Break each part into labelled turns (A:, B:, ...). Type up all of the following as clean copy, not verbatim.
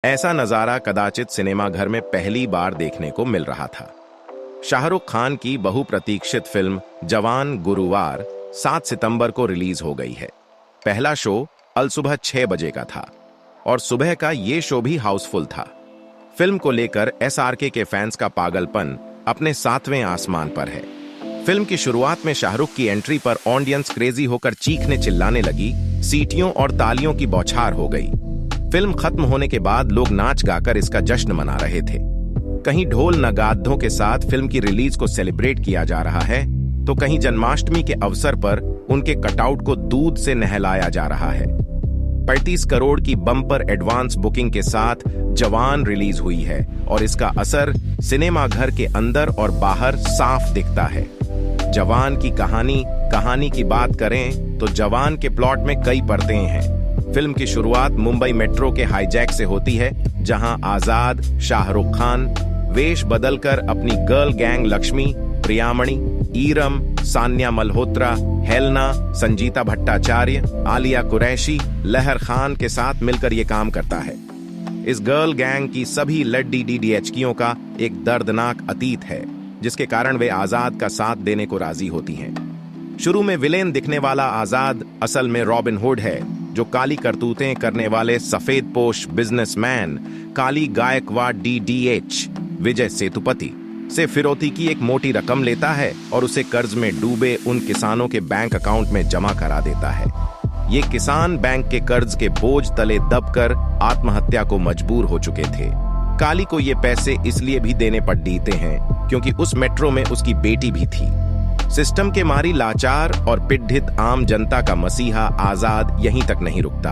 A: ऐसा नजारा कदाचित सिनेमाघर में पहली बार देखने को मिल रहा था। शाहरुख खान की बहुप्रतीक्षित फिल्म जवान गुरुवार 7 सितंबर को रिलीज हो गई है। पहला शो अल सुबह 6 बजे का था और सुबह का ये शो भी हाउसफुल था। फिल्म को लेकर एसआरके के फैंस का पागलपन अपने 7वें आसमान पर है। फिल्म की शुरुआत में शाहरुख की एंट्री पर ऑडियंस क्रेजी होकर चीखने चिल्लाने लगी, सीटियों और तालियों की बौछार हो गई। फिल्म खत्म होने के बाद लोग नाच गाकर इसका जश्न मना रहे थे। कहीं ढोल नगाड़ों के साथ फिल्म की रिलीज को सेलिब्रेट किया जा रहा है, तो कहीं जन्माष्टमी के अवसर पर उनके कटआउट को दूध से नहलाया जा रहा है। 35 करोड़ की बम्पर एडवांस बुकिंग के साथ जवान रिलीज हुई है और इसका असर सिनेमाघर के अंदर और बाहर साफ दिखता है। जवान की कहानी की बात करें तो जवान के प्लॉट में कई परतें हैं। फिल्म की शुरुआत मुंबई मेट्रो के हाईजैक से होती है, जहां आजाद शाहरुख खान वेश बदलकर अपनी girl gang Lakshmi, Priyamani, Iram, Sanya Malhotra, Helena, Sanjeeta Bhattacharya, Aaliya Qureshi, Lahar Khan के साथ मिलकर यह काम करता है। इस गर्ल गैंग की सभी लड्डी डीडीएचकियों का एक दर्दनाक अतीत है, जिसके कारण वे आजाद का साथ देने को राजी होती हैं। शुरू में विलेन दिखने वाला आजाद असल में रॉबिन हुड है, जो काली करतूतें करने वाले सफेद पोश बिजनेसमैन काली गायकवाड़ डीडीएच विजय सेतुपति से फिरौती की एक मोटी रकम लेता है और उसे कर्ज में डूबे उन किसानों के बैंक अकाउंट में जमा करा देता है। ये किसान बैंक के कर्ज के बोझ तले दबकर आत्महत्या को मजबूर हो चुके थे। काली को ये पैसे इसलिए भी देने पड़ते हैं क्योंकि उस मेट्रो में उसकी बेटी भी थी। सिस्टम के मारी लाचार और पिड्ढित आम जनता का मसीहा आजाद यहीं तक नहीं रुकता।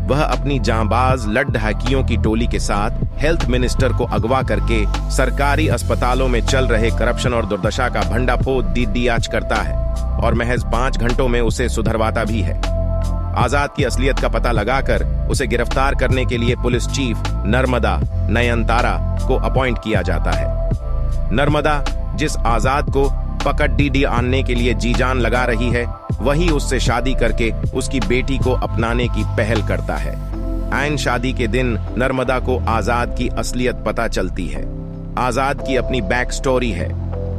A: वह अपनी जांबाज लड्ढाकियों की टोली के साथ हेल्थ मिनिस्टर को अगवा करके सरकारी अस्पतालों में चल रहे करप्शन और दुर्दशा का भंडाफोड़ डीडीएच करता है और महज 5 घंटों में उसे सुधरवाता भी है। आजाद की असलियत का पता लगाकर उसे गिरफ्तार करने के लिए पुलिस चीफ नर्मदा नयनतारा को अपॉइंट किया जाता है। नर्मदा जिस आजाद को पकड़ डीडी आनने के लिए जी जान लगा रही है, वही उससे शादी करके उसकी बेटी को अपनाने की पहल करता है। ऐन शादी के दिन नर्मदा को आजाद की असलियत पता चलती है। आजाद की अपनी बैक स्टोरी है।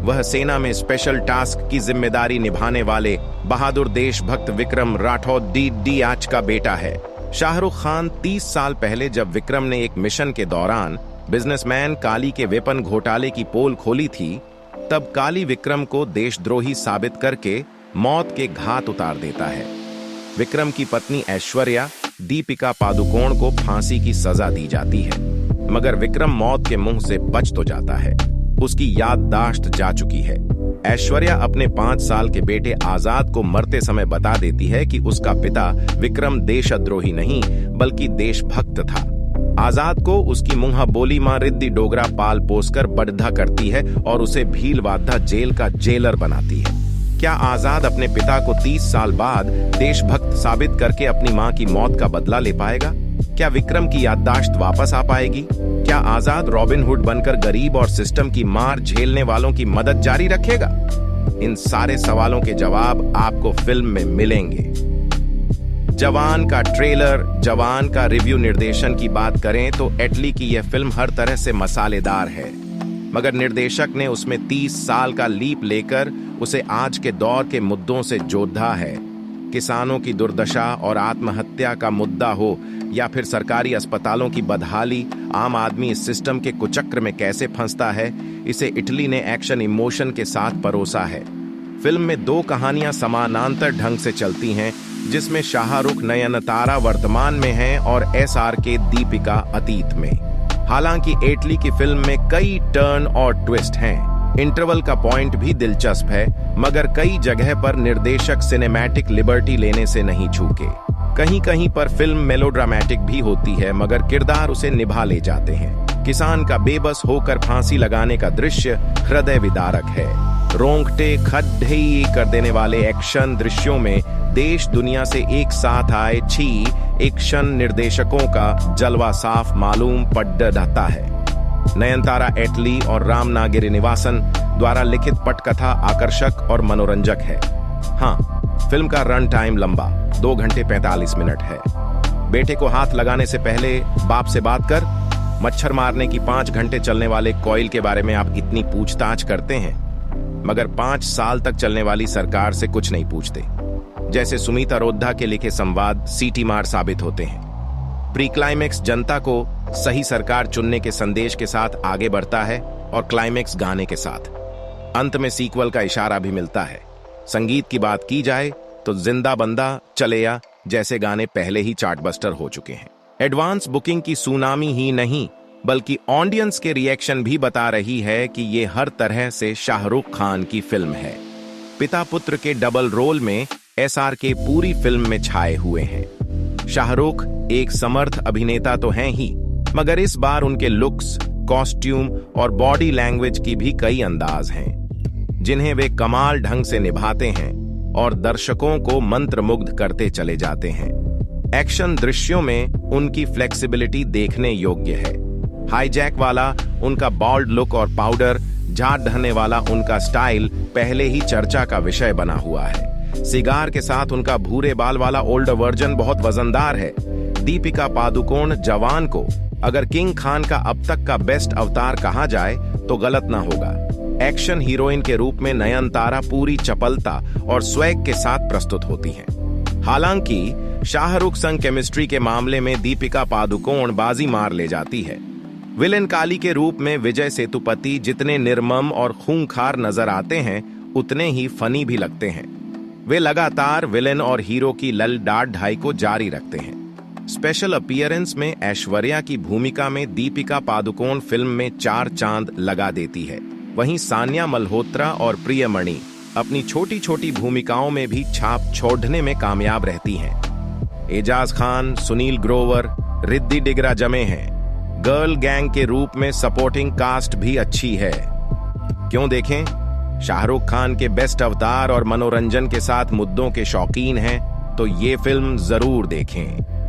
A: वह सेना में स्पेशल टास्क की जिम्मेदारी निभाने वाले बहादुर देशभक्त विक्रम राठौर डीडीएच का बेटा है। शाहरुख खान 30 साल पहले जब विक्रम ने एक मिशन के दौरान बिजनेसमैन काली के वेपन घोटाले की पोल खोली थी, तब काली विक्रम को देशद्रोही साबित करके मौत के घाट उतार देता है। विक्रम की पत्नी ऐश्वर्या दीपिका पादुकोण को फांसी की सजा दी जाती है, मगर विक्रम मौत के मुंह से बच तो जाता है। उसकी याददाश्त जा चुकी है। ऐश्वर्या अपने 5 साल के बेटे आजाद को मरते समय बता देती है कि उसका पिता विक्रम देशद्रोही नहीं बल्कि देशभक्त था। आजाद को उसकी मुंह बोली मां रिद्धि डोगरा पाल पोसकर बड़ा करती है और उसे भीलवाड़ा जेल का जेलर बनाती है। क्या आजाद अपने पिता को 30 साल बाद देशभक्त साबित करके अपनी मां की मौत का बदला ले पाएगा? क्या विक्रम की याददाश्त वापस आ पाएगी? क्या आजाद रॉबिन हुड बनकर गरीब और सिस्टम की मार झेलने वालों की मदद जारी रखेगा? इन सारे सवालों के जवाब आपको फिल्म में मिलेंगे। जवान का ट्रेलर, जवान का रिव्यू, निर्देशन की बात करें तो एटली की यह फिल्म हर तरह से मसालेदार है, मगर निर्देशक ने उसमें 30 साल का लीप लेकर उसे आज के दौर के मुद्दों से जोड़ा है। किसानों की दुर्दशा और आत्महत्या का मुद्दा हो या फिर सरकारी अस्पतालों की बदहाली, आम आदमी इस सिस्टम के कुचक्र में कैसे फंसता है, इसे इटली ने एक्शन इमोशन के साथ परोसा है। फिल्म में 2 कहानियां समानांतर ढंग से चलती हैं, जिसमें शाहरुख नयनतारा वर्तमान में हैं और एसआरके दीपिका अतीत में। हालांकि एटली की फिल्म में कई टर्न और ट्विस्ट हैं। इंटरवल का पॉइंट भी दिलचस्प है, मगर कई जगह पर निर्देशक सिनेमैटिक लिबर्टी लेने से नहीं चूके। कहीं कहीं पर फिल्म मेलोड्रामेटिक भी होती है, मगर किरदार उसे निभा ले जाते हैं। किसान का बेबस होकर फांसी लगाने का दृश्य हृदय विदारक है। रोंगटे खड़े कर देने वाले एक्शन दृश्यों में देश दुनिया से एक साथ आए एक्शन निर्देशकों का जलवा साफ मालूम पड़ रहा है। नयनतारा एटली और राम नागिरी निवासन द्वारा लिखित पटकथा आकर्षक और मनोरंजक है। हाँ, फिल्म का रन टाइम लंबा 2 घंटे 45 मिनट है। बेटे को हाथ लगाने से पहले बाप से बात कर, मच्छर मारने की 5 घंटे चलने वाले कॉइल के बारे में आप इतनी पूछताछ करते हैं, मगर 5 साल तक चलने वाली सरकार से कुछ नहीं पूछते। जैसे सुमित अरोध्या के लिखे संवाद सीटी मार साबित होते हैं। प्री क्लाइमेक्स जनता को सही सरकार चुनने के संदेश के साथ आगे बढ़ता है और क्लाइमेक्स गाने के साथ। अंत में सीक्वल का इशारा भी मिलता है। संगीत की बात की जाए तो जिंदा बंदा, चलेया जैसे गाने पहले ही चार्टबस्टर हो चुके हैं। एडवांस बुकिंग की सुनामी ही नहीं बल्कि ऑडियंस के रिएक्शन भी बता रही है कि ये हर तरह से शाहरुख खान की फिल्म है। पिता पुत्र के डबल रोल में SRK पूरी फिल्म में छाए हुए हैं। शाहरुख एक समर्थ अभिनेता तो हैं ही, मगर इस बार उनके लुक्स, कॉस्ट्यूम और बॉडी लैंग्वेज की भी कई अंदाज हैं जिन्हें वे कमाल ढंग से निभाते हैं और दर्शकों को मंत्रमुग्ध करते चले जाते हैं। एक्शन दृश्यों में उनकी फ्लेक्सिबिलिटी देखने योग्य है। हाईजैक वाला उनका बॉल्ड लुक और पाउडर झाड़ ढहने वाला उनका स्टाइल पहले ही चर्चा का विषय बना हुआ है। सिगार के साथ उनका भूरे बाल वाला ओल्डर वर्जन बहुत वजनदार है। दीपिका पादुकोण जवान को अगर किंग खान का अब तक का बेस्ट अवतार कहा जाए तो गलत ना होगा। एक्शन हीरोइन के रूप में नयनतारा पूरी चपलता और स्वैग के साथ प्रस्तुत होती हैं। हालांकि शाहरुख संग केमिस्ट्री के मामले में दीपिका पादुकोण बाजी मार ले जाती है। विलेन काली के रूप में विजय सेतुपति जितने निर्मम और खूंखार नजर आते हैं उतने ही फनी भी लगते हैं। वे लगातार विलेन और हीरो की लल डांट ढाई को जारी रखते हैं। स्पेशल अपीयरेंस में ऐश्वर्या की भूमिका में दीपिका पादुकोण फिल्म में 4 चांद लगा देती है। वहीं सान्या मल्होत्रा और प्रियमणि अपनी छोटी छोटी भूमिकाओं में भी छाप छोड़ने में कामयाब रहती हैं। एजाज खान, सुनील ग्रोवर, रिद्धि डिगरा जमे हैं। गर्ल गैंग के रूप में सपोर्टिंग कास्ट भी अच्छी है। क्यों देखें? शाहरुख खान के बेस्ट अवतार और मनोरंजन के साथ मुद्दों के शौकीन हैं तो ये फिल्म जरूर देखें।